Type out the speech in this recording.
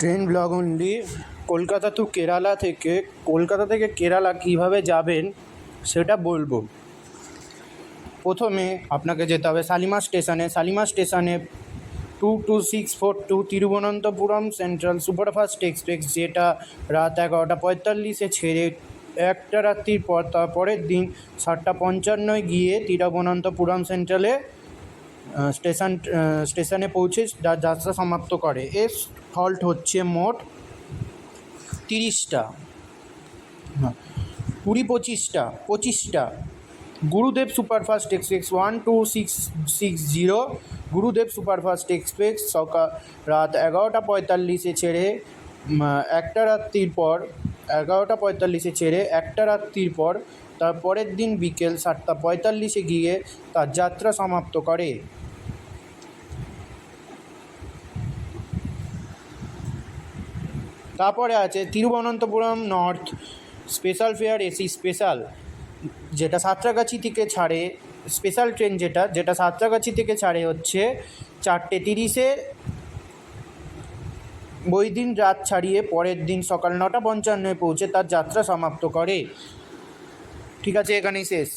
Train blog only. Kolkata to Kerala থেকে কেরালা কীভাবে যাবেন সেটা বলবো। প্রথমে আপনাকে যেতে হবে শালিমার স্টেশনে 22642 তিরুবনন্তপুরম সেন্ট্রাল সুপারফাস্ট এক্সপ্রেস, যেটা রাত 11:45 ছেড়ে একটা রাত্রির পর তারপরের দিন 7:55 গিয়ে তিরুবনন্তপুরম সেন্ট্রালে স্টেশনে পৌঁছে যাত্রা সমাপ্ত করে। এর হল্ট হচ্ছে মোট 30টা, 25টা। গুরুদেব সুপারফাস্ট এক্সপ্রেস 12660, গুরুদেব সুপারফাস্ট এক্সপ্রেস সকাল রাত 11:45 ছেড়ে একটা রাত্রির পর তারপরের দিন বিকেল 7:45 গিয়ে তার যাত্রা সমাপ্ত করে। তারপরে আছে Thiruvananthapuram north special fair AC special, যেটা সাঁতরাগাছি থেকে ছাড়ে। স্পেশাল ট্রেন যেটা সাঁতরাগাছি থেকে ছাড়ে হচ্ছে 4:30 ওই দিন রাত ছাড়িয়ে পরের দিন সকাল 9:55 পৌঁছে তার যাত্রা সমাপ্ত করে। ঠিক আছে, এখানেই শেষ।